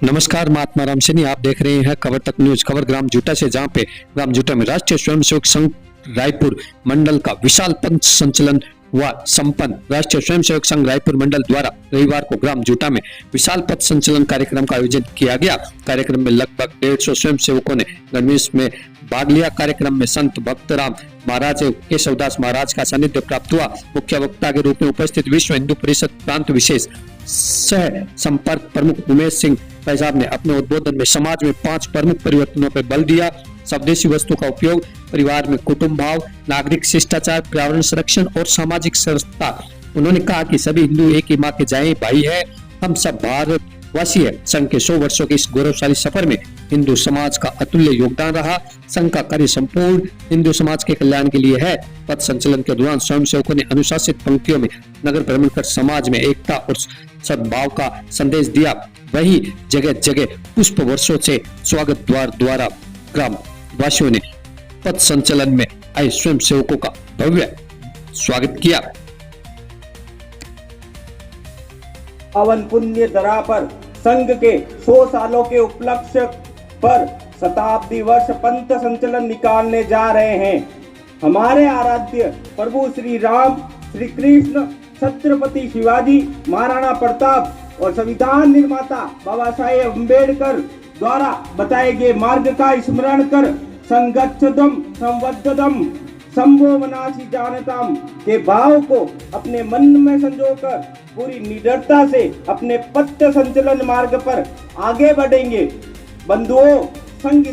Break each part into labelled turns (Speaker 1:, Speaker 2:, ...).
Speaker 1: नमस्कार, महात्मा राम सिंह, आप देख रहे हैं खबर तक न्यूज। खबर ग्राम जूटा से, जहां पे ग्राम जूटा में राष्ट्रीय स्वयंसेवक संघ रायपुर मंडल का विशाल पंथ संचलन हुआ संपन्न। राष्ट्रीय स्वयंसेवक संघ रायपुर मंडल द्वारा रविवार को ग्राम जूटा में विशाल पथ संचलन कार्यक्रम का आयोजन किया गया। कार्यक्रम में लगभग 150 स्वयंसेवकों ने गणवेश में भाग लिया। कार्यक्रम में संत भक्तराम महाराज केशवदास महाराज का सानिध्य प्राप्त हुआ। मुख्य वक्ता के रूप में उपस्थित विश्व हिंदू परिषद प्रांत विशेष सह संपर्क प्रमुख उमेश सिंह साहब ने अपने उद्बोधन में समाज में 5 प्रमुख परिवर्तनों पर बल दिया। स्वदेशी वस्तु का उपयोग, परिवार में कुटुंब भाव, नागरिक शिष्टाचार, पर्यावरण संरक्षण और सामाजिक समरसता। उन्होंने कहा कि सभी हिंदू एक ही माँ के जाए भाई है। हम सब भारतवासी है। संघ के 100 वर्षों के इस गौरवशाली सफर में हिंदू समाज का अतुल्य योगदान रहा। संघ का कार्य संपूर्ण हिंदू समाज के कल्याण के लिए है। पथ संचलन के दौरान स्वयंसेवकों ने अनुशासित पंक्तियों में नगर भ्रमण कर समाज में एकता और सद्भाव का संदेश दिया। वही जगह जगह पुष्प वर्षों से स्वागत द्वारा ग्राम वासियों ने पथ संचलन में आए स्वयंसेवकों का भव्य स्वागत किया।
Speaker 2: पावन पुण्य धरा पर संघ के 100 सालों के उपलक्ष्य पर शताब्दी वर्ष पंथ संचलन निकालने जा रहे हैं। हमारे आराध्य प्रभु श्री राम, श्री कृष्ण, छत्रपति शिवाजी, महाराणा प्रताप और संविधान निर्माता बाबा साहेब अम्बेडकर द्वारा बताए गए मार्ग का स्मरण कर संगच्छदम संवद्धदम संभो मनासी जानताम के भाव को अपने मन में संजोकर पूरी निडरता से अपने पथ संचलन मार्ग पर आगे बढ़ेंगे। बंधुओं, संघ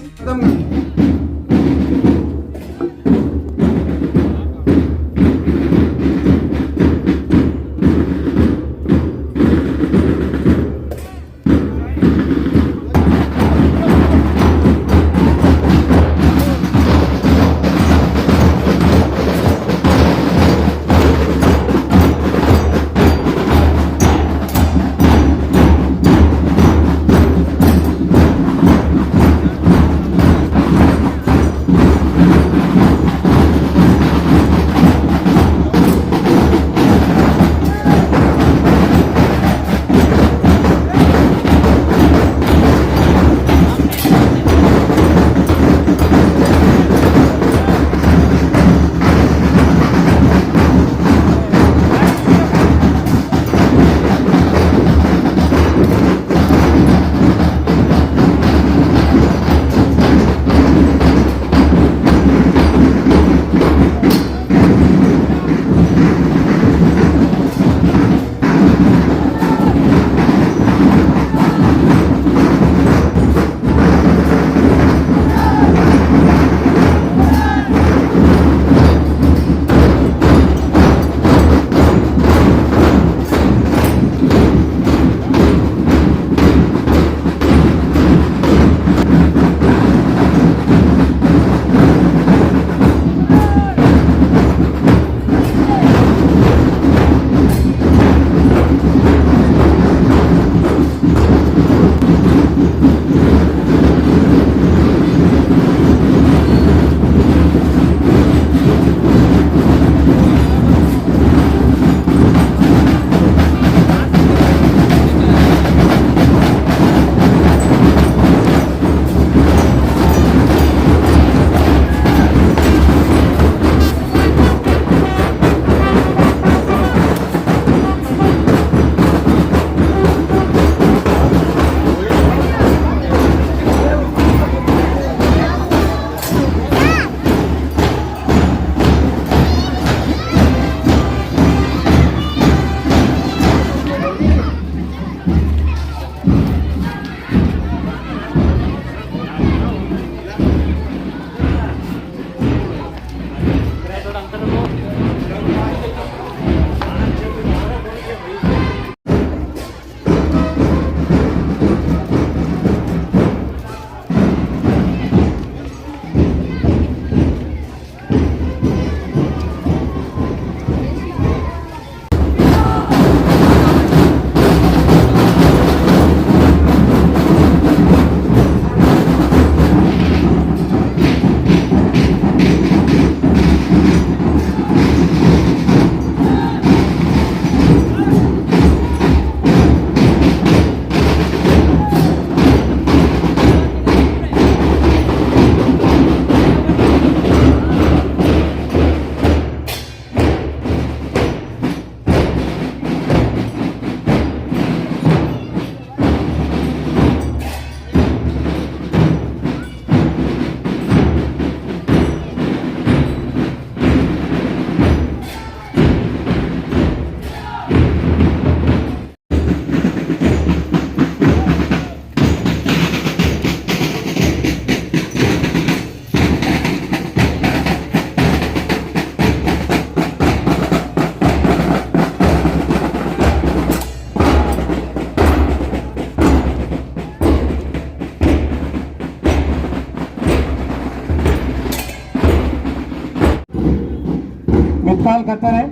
Speaker 3: करता रहे।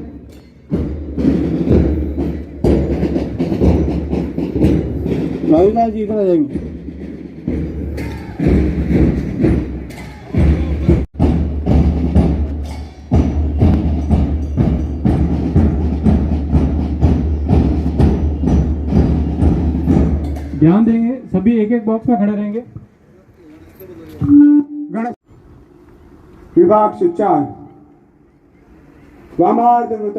Speaker 4: राहुल जी इधर आ जाएंगे।
Speaker 3: ध्यान देंगे, सभी एक एक बॉक्स में खड़े रहेंगे।
Speaker 2: गणेश विभाग से 4 वामार्थ वृत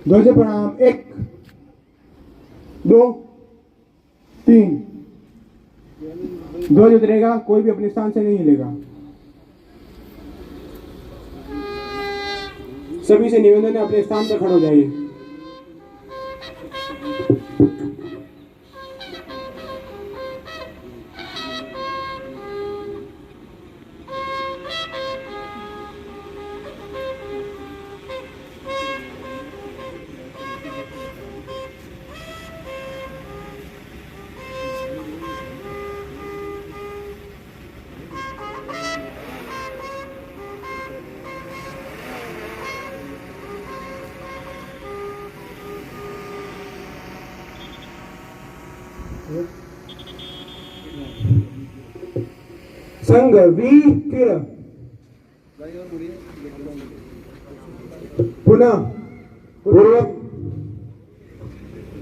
Speaker 2: ध्वज प्रणाम 1 2 3 ध्वज उतरेगा, कोई भी अपने स्थान से नहीं हिलेगा। सभी से निवेदन है अपने स्थान पर खड़े हो जाइए। संघ वीर पुनः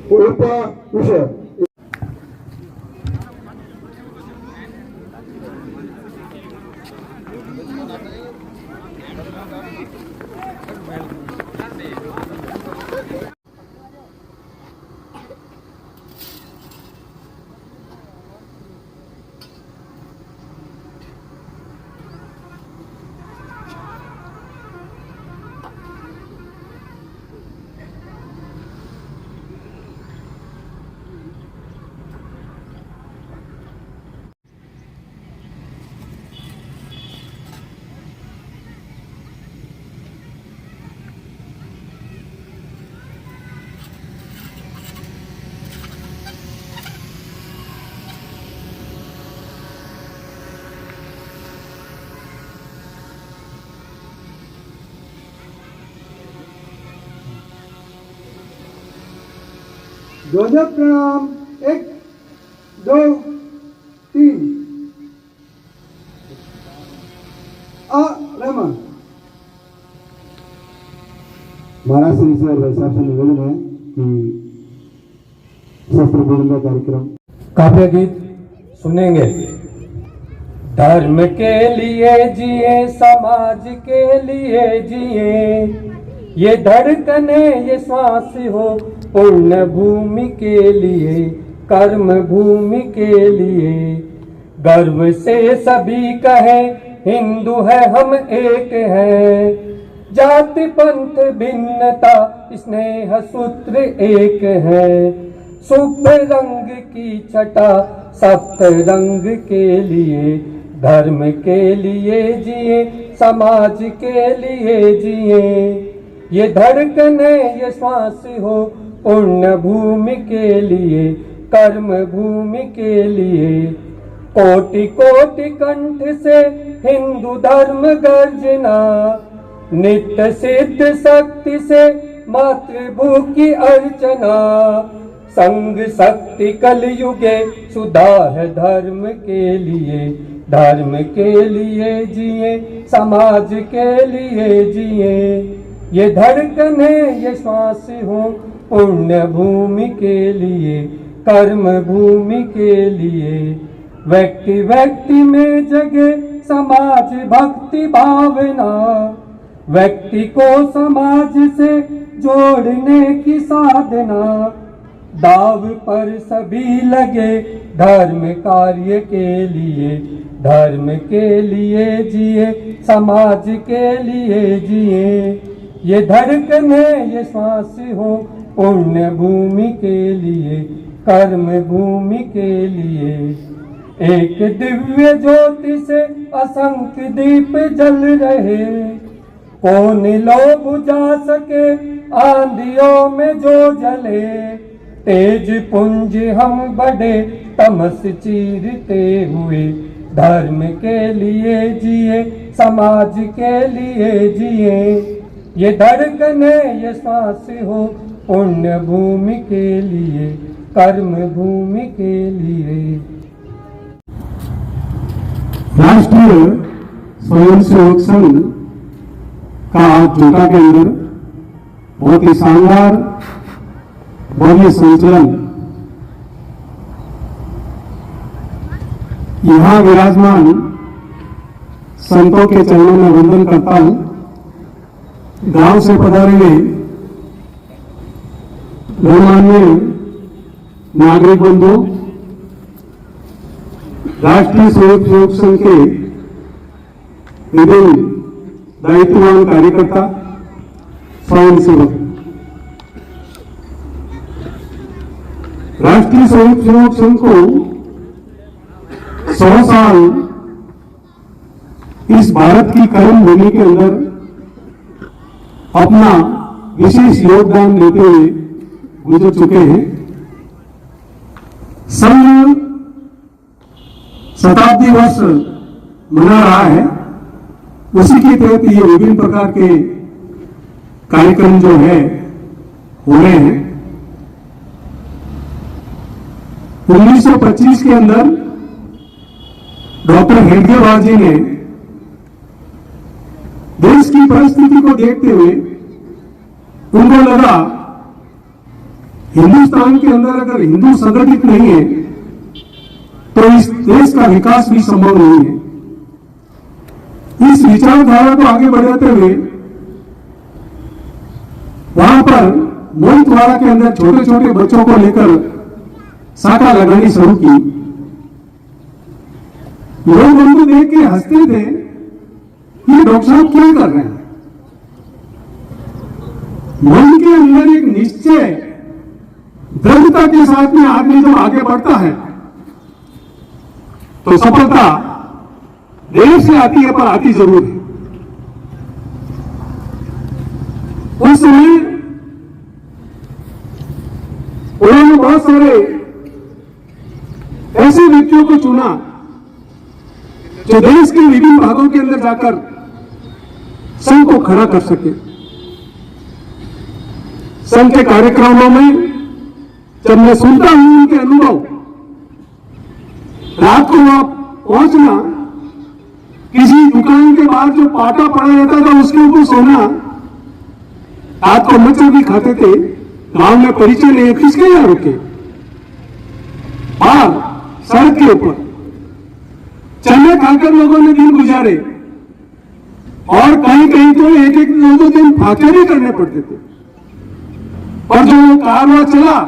Speaker 2: पूर्वक विषय ध्वज प्रणाम 1 2 3 आरम्भ।
Speaker 4: महाराज श्री से और भाई साहब से निवेदन है कि शस्त्र पूजन का कार्यक्रम
Speaker 3: काव्य गीत सुनेंगे। धर्म के लिए जिए, समाज के लिए जिए, ये धड़कने ये श्वास हो पुण्य भूमि के लिए, कर्म भूमि के लिए। गर्व से सभी कहे हिंदू है हम एक है, जाति पंथ भिन्नता स्नेह सूत्र एक है। शुभ रंग की छटा सप्त रंग के लिए, धर्म के लिए जिए, समाज के लिए जिए। ये धड़कने ये श्वास हो पुण्य भूमि के लिए, कर्म भूमि के लिए। कोटि कोटि कंठ से हिंदू धर्म गर्जना, नित्य सिद्ध शक्ति से मातृभू की अर्चना। संग शक्ति कल युगे सुधा है धर्म के लिए, धर्म के लिए जिए, समाज के लिए जिए। ये धड़कने ये श्वास हो पुण्य भूमि के लिए, कर्म भूमि के लिए। व्यक्ति व्यक्ति में जगे समाज भक्ति भावना, व्यक्ति को समाज से जोड़ने की साधना। दाव पर सभी लगे धर्म कार्य के लिए, धर्म के लिए जिए, समाज के लिए जिए। ये धड़कने ये श्वास हो पुण्य भूमि के लिए, कर्म भूमि के लिए। एक दिव्य ज्योति से असंख्य दीप जल रहे, कौन लो बुझा सके आंधियों में जो जले। तेज पुंज हम बढ़े तमस चीरते हुए, धर्म के लिए जिए, समाज के लिए जिए, ये धड़कने ये श्वास हो पुण्य भूमि के लिए, कर्म भूमि के लिए।
Speaker 4: राष्ट्रीय स्वयंसेवक संघ का आज जोटा के अंदर बहुत ही शानदार भव्य संचलन यहाँ विराजमान संतों के चरणों में वंदन करता हूं। गांव से पधारे हुए गणमान्य नागरिक बंधु, राष्ट्रीय स्वयंसेवक संघ के विभिन्न दायित्ववान कार्यकर्ता, स्वयंसेवक, राष्ट्रीय स्वयंसेवक संघ को 100 साल इस भारत की कर्म भूमि के अंदर अपना विशेष योगदान देते हुए गुजर चुके हैं। संघ शताब्दी वर्ष मना रहा है, उसी के तहत ये विभिन्न प्रकार के कार्यक्रम जो है हो रहे हैं। 1925 के अंदर डॉक्टर हेडगेवार जी ने देश की परिस्थिति को देखते हुए उनको लगा हिंदुस्तान के अंदर अगर हिंदू संगठित नहीं है तो इस देश का विकास भी संभव नहीं है। इस विचारधारा को आगे बढ़ाते हुए वहां पर मोहितवाड़ा के अंदर छोटे छोटे बच्चों को लेकर शाखा लगानी शुरू की। लोग उनको देख के हंसते थे, ये डॉक्टर साहब क्या कर रहे हैं। मन के अंदर एक निश्चय दृढ़ता के साथ में आदमी जब आगे बढ़ता है तो सफलता देर से आती है, पर आती जरूर है। उस समय उन्होंने बहुत सारे ऐसे व्यक्तियों को चुना जो देश के विभिन्न भागों के अंदर जाकर संघ को खड़ा कर सके। संघ के कार्यक्रमों में जब मैं सुनता हूं उनके अनुभव, रात को वहां पहुंचना, किसी दुकान के बाहर जो पाटा पड़ा रहता था उसके ऊपर सोना, रात को मच्छर भी खाते थे, गांव में परिचय नहीं, किसके यहां रुके, बाहर सड़क के ऊपर चने खाकर लोगों ने दिन गुजारे और कहीं कहीं तो एक एक दो दिन फाके भी करने पड़ते थे। पर जो वो कारवां चला,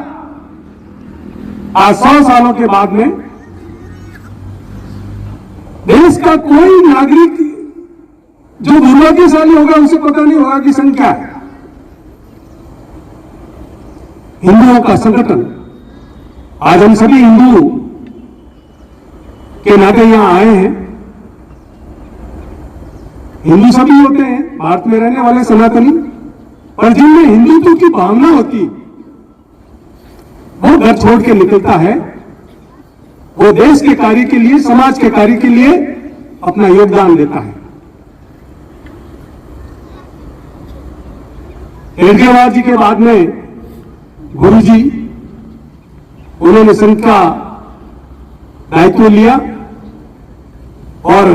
Speaker 4: आज 100 सालों के बाद में देश का कोई नागरिक जो दुर्भाग्यशाली होगा उसे पता नहीं होगा कि संघ क्या है। हिंदुओं का संगठन, आज हम सभी हिंदू के नाते यहां आए हैं। हिंदू सभी होते हैं, भारत में रहने वाले सनातनी, पर जिनमें हिंदुत्व की भावना होती वो घर छोड़ के निकलता है, वो देश के कार्य के लिए, समाज के कार्य के लिए अपना योगदान देता है। हेडगेवार जी के बाद में गुरु जी, उन्होंने संघ का दायित्व लिया और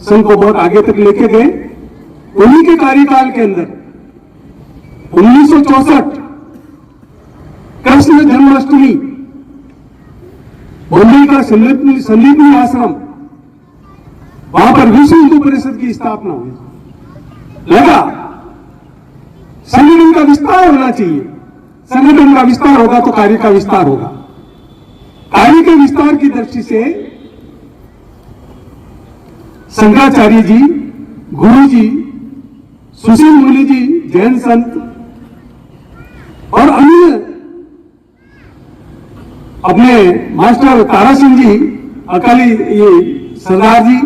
Speaker 4: संघ को बहुत आगे तक लेके गए। उन्हीं के कार्यकाल के अंदर 1964 कृष्ण जन्माष्टमी, बॉम्बे का संदीपनी आश्रम, वहां पर विश्व हिंदू परिषद की स्थापना हुई। लगा संगठन का विस्तार होना चाहिए, संगठन का विस्तार होगा तो कार्य का विस्तार होगा। कार्य के विस्तार की दृष्टि से शंकराचार्य जी, गुरु जी, सुशील मुनि जी, जैन संत और अन्य अपने मास्टर तारा सिंह जी, अकाली ये सरदार जी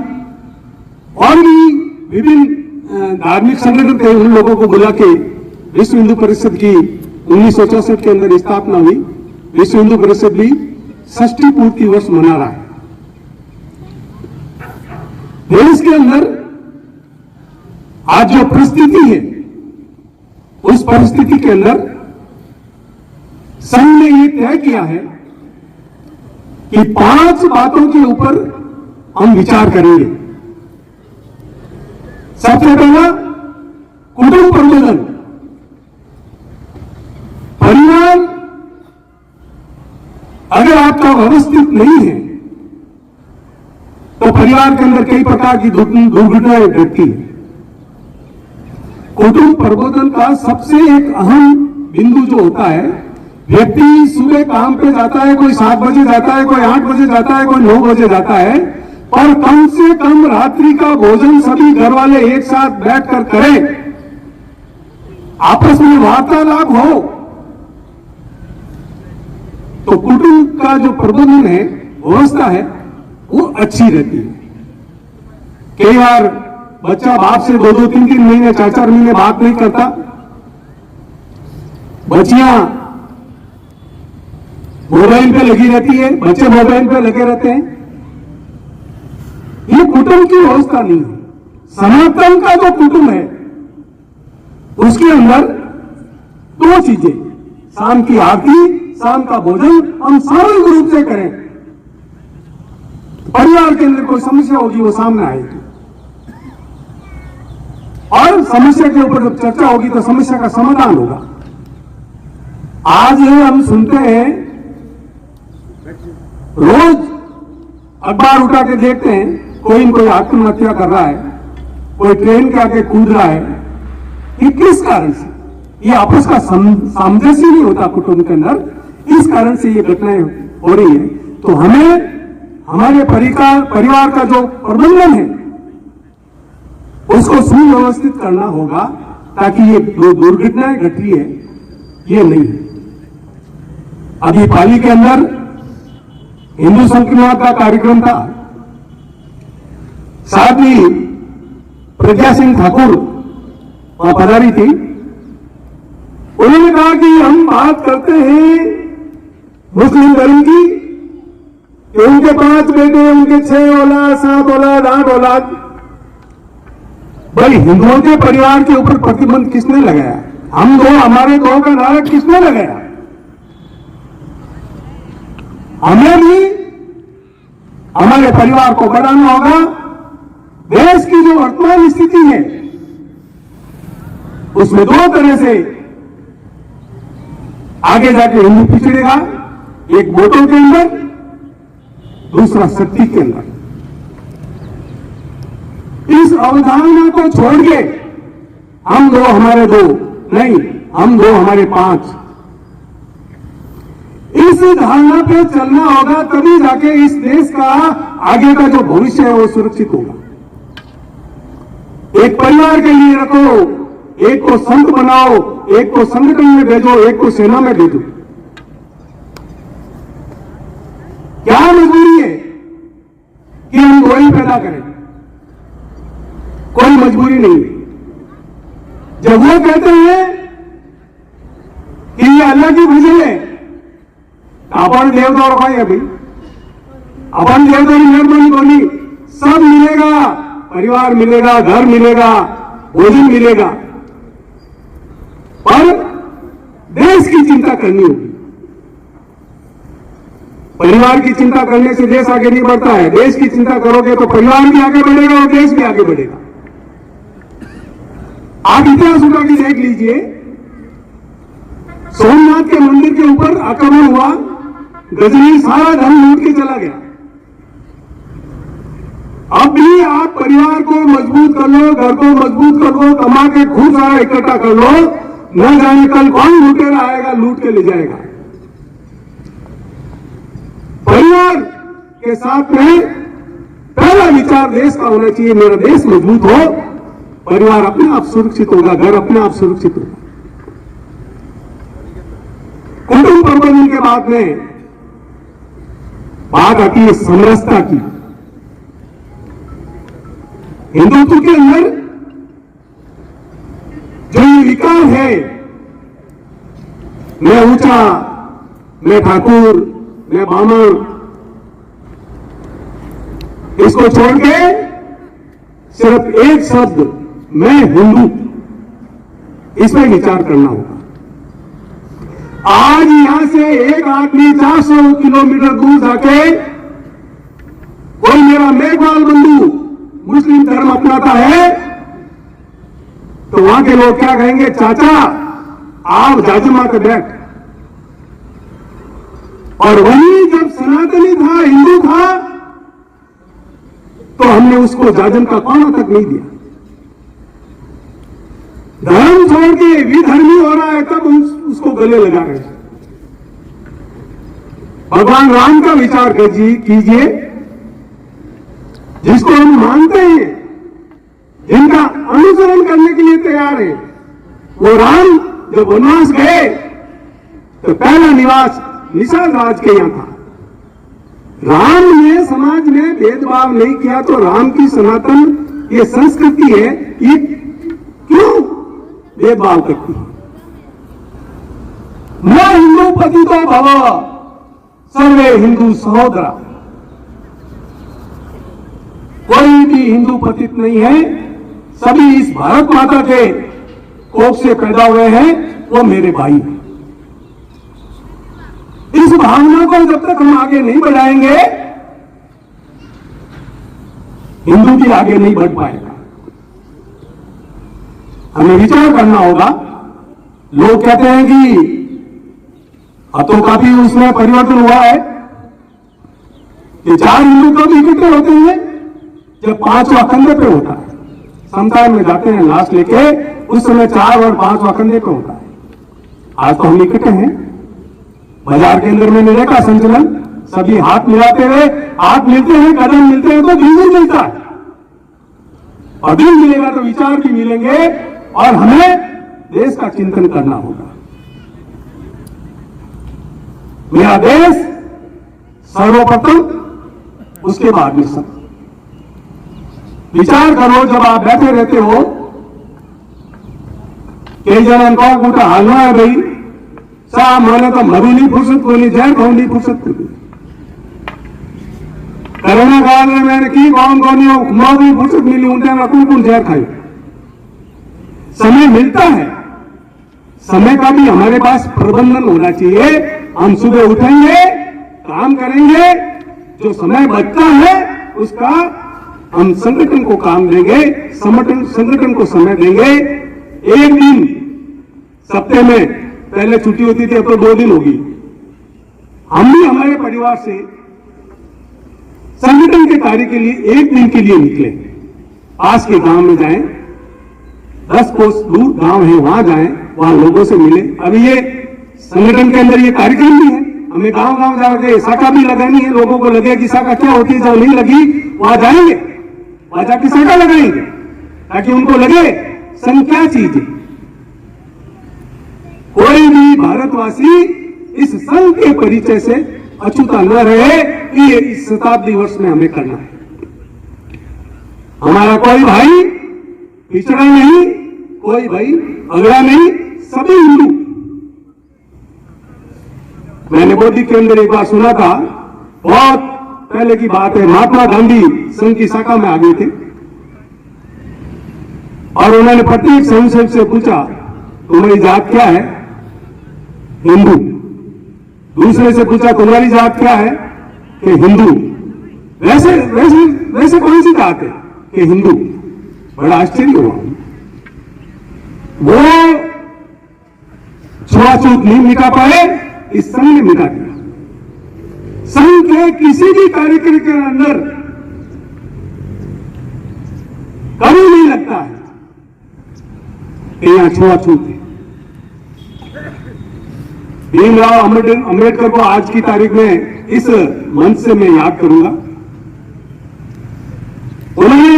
Speaker 4: और भी विभिन्न धार्मिक संगठन थे, उन लोगों को बुला के विश्व हिंदू परिषद की 1964 के अंदर स्थापना हुई। विश्व हिंदू परिषद भी 60 पूर्ति वर्ष मना रहा है। देश के अंदर आज जो परिस्थिति है, उस परिस्थिति के अंदर संघ ने ये तय किया है कि 5 बातों के ऊपर हम विचार करेंगे। सबसे पहला, कुटुंब प्रबंधन। परिवार अगर आपका व्यवस्थित नहीं है तो परिवार के अंदर कई प्रकार की दुर्घटनाएं घटती है। कुटुंब प्रबंधन का सबसे एक अहम बिंदु जो होता है, व्यक्ति सुबह काम पे जाता है, कोई 7 बजे जाता है, कोई 8 बजे जाता है, कोई 9 बजे जाता है, पर कम से कम रात्रि का भोजन सभी घर वाले एक साथ बैठकर करें, आपस में वार्तालाप हो, तो कुटुंब का जो प्रबंधन है, व्यवस्था है, वो अच्छी रहती है। कई बार बच्चा बाप से 2-2, 3-3 महीने, 4-4 महीने बात नहीं करता, बच्चियां मोबाइल पे लगी रहती है, बच्चे मोबाइल पे लगे रहते हैं। ये कुटुंब की व्यवस्था नहीं है। सनातन का जो कुटुंब है, उसके अंदर 2 चीजें, शाम की आरती, शाम का भोजन हम सामूहिक रूप से करें। परिवार के अंदर कोई समस्या होगी, वो सामने आएगी, और समस्या के ऊपर जब चर्चा होगी तो समस्या का समाधान होगा। आज हम सुनते हैं, रोज अखबार उठा के देखते हैं, कोई न कोई आत्महत्या कर रहा है, कोई ट्रेन के आगे कूद रहा है। ये किस कारण से? ये आपस का सामंजस्य नहीं होता कुटुंब के अंदर, इस कारण से ये घटनाएं हो रही है। तो हमें हमारे परिवार का जो प्रबंधन है, उसको सुव्यवस्थित करना होगा, ताकि ये जो दुर्घटनाएं घट रही है, ये नहीं है। अभी पाली के अंदर हिंदू संक्रमण का कार्यक्रम था, साध्वी प्रज्ञा सिंह ठाकुर वहां पधारी थी। उन्होंने कहा कि हम बात करते हैं मुस्लिम धर्म की, कि उनके 5 बेटे, उनके 6 औलाद, 7 औलाद, 8 औलाद। भाई, हिंदुओं के परिवार के ऊपर प्रतिबंध किसने लगाया? हम दो, हमारे 2 का नारा किसने लगाया? हमें भी हमारे परिवार को बढ़ाना होगा। देश की जो वर्तमान स्थिति है, उसमें 2 तरह से आगे जाके हिंदू पिछड़ेगा, एक वोटों के अंदर, दूसरा शक्ति के अंदर। इस अवधारणा को छोड़ के हम 2 हमारे 2 नहीं, हम 2 हमारे 5, इस धारणा पे चलना होगा, तभी जाके इस देश का आगे का जो भविष्य है वो सुरक्षित होगा। एक परिवार के लिए रखो, एक को संत बनाओ, एक को संगठन में भेजो, एक को सेना में भेजो। क्या मजबूरी है कि हम 2 ही पैदा करें? कोई मजबूरी नहीं है। जब वो कहते हैं कि ये अल्लाह की भजन है, अपन देवता और भाई, अभी अपन देवता की मेहरबानी बोली, सब मिलेगा, परिवार मिलेगा, घर मिलेगा, भोजन मिलेगा, पर देश की चिंता करनी होगी। परिवार की चिंता करने से देश आगे नहीं बढ़ता है। देश की चिंता करोगे तो परिवार भी आगे बढ़ेगा और देश भी आगे बढ़ेगा। आप इतिहास उठा के देख लीजिए, सोमनाथ के मंदिर के ऊपर आक्रमण हुआ, गजनी सारा धन लूट के चला गया। अब भी आप परिवार को मजबूत कर लो, घर को मजबूत कर लो, कमा के खूब सारा इकट्ठा कर लो, न जाने कल कौन लुटेरा आएगा, लूट के ले जाएगा। परिवार के साथ में पहला विचार देश का होना चाहिए, मेरा देश मजबूत हो, परिवार अपने आप सुरक्षित होगा, घर अपने आप सुरक्षित होगा। कुटुंब प्रबंधन के बाद में बात आती है समरसता की। हिंदुत्व के अंदर जो ये विकार है, मैं ऊंचा, मैं ठाकुर, मैं ब्राह्मण, इसको छोड़ के सिर्फ एक शब्द मैं हिंदू, इसमें विचार करना होगा। आज यहां से एक आदमी 400 किलोमीटर दूर जाके कोई मेरा मेघवाल बंधु मुस्लिम धर्म अपनाता है तो वहां के लोग क्या कहेंगे, चाचा आओ जाजमा के बैठ। और वही जब सनातनी था, हिंदू था, तो हमने उसको जाजम का कोना तक नहीं दिया। धर्म छोड़ के विधर्मी हो रहा है तब उसको गले लगा रहे हैं। भगवान राम का विचार कीजिए, जिसको हम मानते हैं, जिनका अनुसरण करने के लिए तैयार है। वो राम जब वनवास गए तो पहला निवास निषाद राज के यहां था। राम ने समाज में भेदभाव नहीं किया, तो राम की सनातन ये संस्कृति है, ये क्यों भेदभाव करती है? न हिंदू पतितो भव सर्वे हिंदू सहोदरा। कोई भी हिंदू पतित नहीं है, सभी इस भारत माता के कोख से पैदा हुए हैं, वो मेरे भाई हैं। इस भावना को जब तक हम आगे नहीं बढ़ाएंगे, हिंदू भी आगे नहीं बढ़ पाएगा। हमें विचार करना होगा। लोग कहते हैं कि अब तो काफी उसमें परिवर्तन हुआ है कि 4 हिंदू कब इकट्ठे होते हैं, जब 5वां कंधे पे होता है। समतान में जाते हैं लाश लेके, उस समय 4 और 5वां कंधे पे होता है। आज तो हम इकट्ठे हैं। बाजार के अंदर मैंने देखा संचलन, सभी हाथ मिलाते हुए, हाथ मिलते हैं, कदम मिलते हैं तो दिल भी मिलता है, और दिल मिलेगा तो विचार भी मिलेंगे, और हमें देश का चिंतन करना होगा। मेरा देश सर्वप्रथम, उसके बाद में सब। विचार करो, जब आप बैठे रहते हो, कई जन को गोटा हालना है भाई साहब, मैंने तो मरी नहीं फुर्सत को नहीं, जहर खाऊ नहीं फुर्सत को नहीं। कोरोना काल में मैंने की कौन नहीं फुर्सत मिली, उनके में कौन जहर खाई। समय मिलता है, समय का भी हमारे पास प्रबंधन होना चाहिए। हम सुबह उठेंगे, काम करेंगे, जो समय बचता है उसका हम संगठन को काम देंगे, संगठन को समय देंगे। एक दिन सप्ताह में, पहले छुट्टी होती थी, अब तो 2 दिन होगी। हम भी हमारे परिवार से संगठन के कार्य के लिए 1 दिन के लिए निकले, पास के गांव में जाएं, 10 कोस दूर गांव है, वहां जाएं, वहां लोगों से मिले। अभी ये संगठन के अंदर ये कार्यक्रम भी है, हमें गांव गांव जाकर शाखा भी लगानी है। लोगों को लगे कि शाखा क्या होती है, जब नहीं लगी वहां जाएंगे, वहां जाके शाखा लगाएंगे, ताकि उनको लगे संघ क्या चीज है। कोई भी भारतवासी इस संघ के परिचय से अछूता न रहे, ये इस शताब्दी वर्ष में हमें करना है। हमारा कोई भाई पिछड़ा नहीं, कोई भाई अगड़ा नहीं, सभी हिंदू। मैंने मोदी के अंदर एक बार सुना था, बहुत पहले की बात है, महात्मा गांधी संघ की शाखा में आ गए थे, और उन्होंने प्रत्येक स्वयंसेवक से पूछा, तुम्हारी जात क्या है? हिंदू। दूसरे से पूछा, तुम्हारी जात क्या है? कि हिंदू। वैसे वैसे वैसे कौन सी जात है? कि हिंदू। बड़ा आश्चर्य हुआ। वो छुआछूत नहीं मिटा पाए, इस संघ ने मिटा दिया। संघ के किसी भी कार्यक्रम के अंदर कभी नहीं लगता है कि यहां छुआछूत है। भीमराव अंबेडकर को आज की तारीख में इस मंच से मैं याद करूंगा। उन्होंने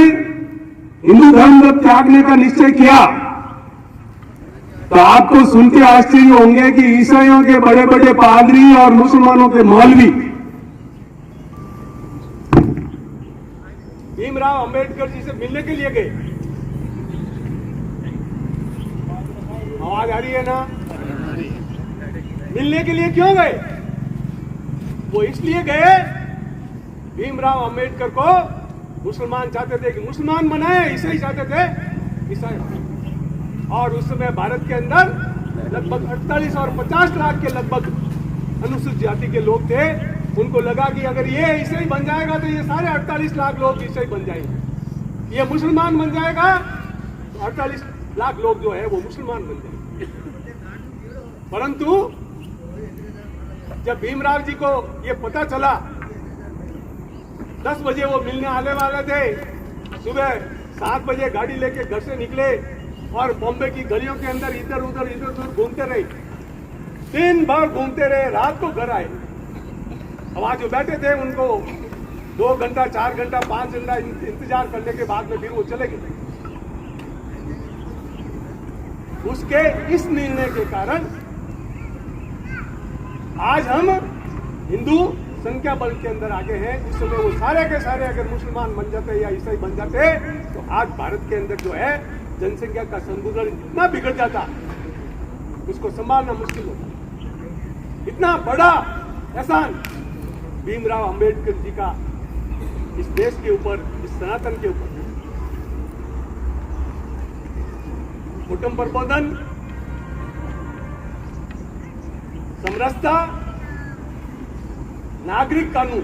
Speaker 4: हिंदू धर्म जब त्यागने का निश्चय किया तो आपको सुन के आश्चर्य होंगे कि ईसाइयों के बड़े बड़े पादरी और मुसलमानों के मौलवी भीमराव अंबेडकर जी से मिलने के लिए गए। आवाज आ रही है ना? मिलने के लिए क्यों गए? वो इसलिए गए, भीमराव अंबेडकर को
Speaker 5: मुसलमान चाहते थे कि मुसलमान बनाए, ईसाई चाहते थे ईसाई। और उस समय भारत के अंदर लगभग 48 और 50 लाख के लगभग अनुसूचित जाति के लोग थे। उनको लगा कि अगर ये ईसाई बन जाएगा तो ये सारे 48 लाख लोग ईसाई बन जाएंगे, ये मुसलमान बन जाएगा तो 48 लाख लोग जो है वो मुसलमान बन जाएंगे। परंतु जब भीमराव जी को ये पता चला, 10 बजे वो मिलने आने वाले थे, सुबह 7 बजे गाड़ी लेके घर से निकले और बॉम्बे की गलियों के अंदर इधर उधर घूमते रहे, दिन भर घूमते रहे, रात को घर आए। वहां जो बैठे थे उनको 2 घंटा 4 घंटा 5 घंटा इंतजार करने के बाद में फिर वो चले गए। उसके इस निर्णय के कारण आज हम हिंदू संख्या बल के अंदर आगे हैं। उस समय वो सारे के सारे अगर मुसलमान बन जाते या ईसाई बन जाते तो आज भारत के अंदर जो है जनसंख्या का संतुलन इतना बिगड़ जाता, उसको संभालना मुश्किल होता। इतना बड़ा एहसान भीमराव अंबेडकर जी का इस देश के ऊपर, इस सनातन के ऊपर। कुटुंब प्रबोधन, समरसता, नागरिक कानून,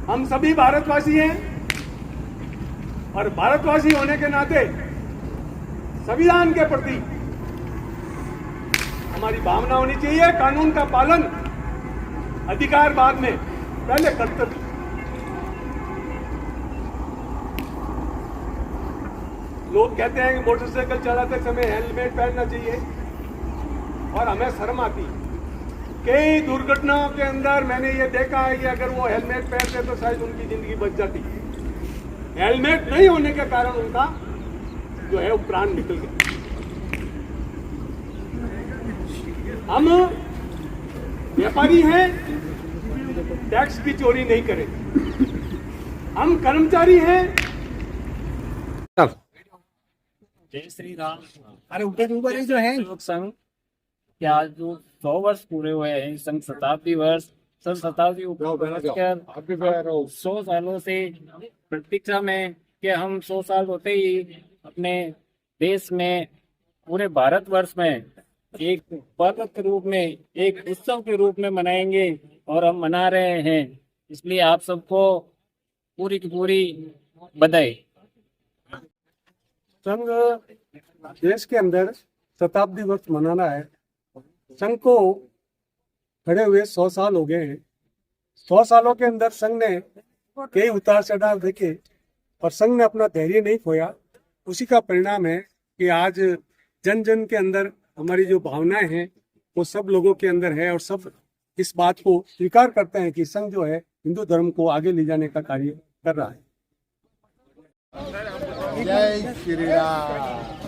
Speaker 5: हम सभी भारतवासी हैं और भारतवासी होने के नाते संविधान के प्रति हमारी भावना होनी चाहिए। कानून का पालन, अधिकार बाद में, पहले कर्तव्य। लोग कहते हैं कि मोटरसाइकिल चलाते समय हेलमेट पहनना चाहिए और हमें शर्म आती। कई दुर्घटनाओं के अंदर मैंने ये देखा है कि अगर वो हेलमेट पहनते तो शायद उनकी जिंदगी बच जाती। हेलमेट नहीं होने के कारण उनका जो है वो प्राण निकल गया। हम व्यापारी हैं, टैक्स की चोरी नहीं करेंगे। हम कर्मचारी हैं।
Speaker 6: जय श्री राम। अरे ऊपर जो है लोक संघ के आज जो 100 वर्ष पूरे हुए हैं, संघ शताब्दी वर्ष, संघ शताब्दी उपलक्ष्य 100 सालों से प्रतीक्षा में कि हम 100 साल होते ही अपने देश में, पूरे भारतवर्ष में एक पर्व के रूप में, एक उत्सव के रूप में मनाएंगे और हम मना रहे हैं। इसलिए आप सबको पूरी की पूरी बधाई।
Speaker 7: संघ देश के अंदर शताब्दी वर्ष मनाना है। संघ को खड़े हुए 100 साल हो गए हैं। 100 सालों के अंदर संघ ने कई उतार चढ़ाव देखे और संघ ने अपना धैर्य नहीं खोया। उसी का परिणाम है कि आज जन जन के अंदर हमारी जो भावनाएं हैं वो सब लोगों के अंदर है और सब इस बात को स्वीकार करते हैं कि संघ जो है हिंदू धर्म को आगे ले जाने का कार्य कर रहा है।
Speaker 8: जय श्री राम।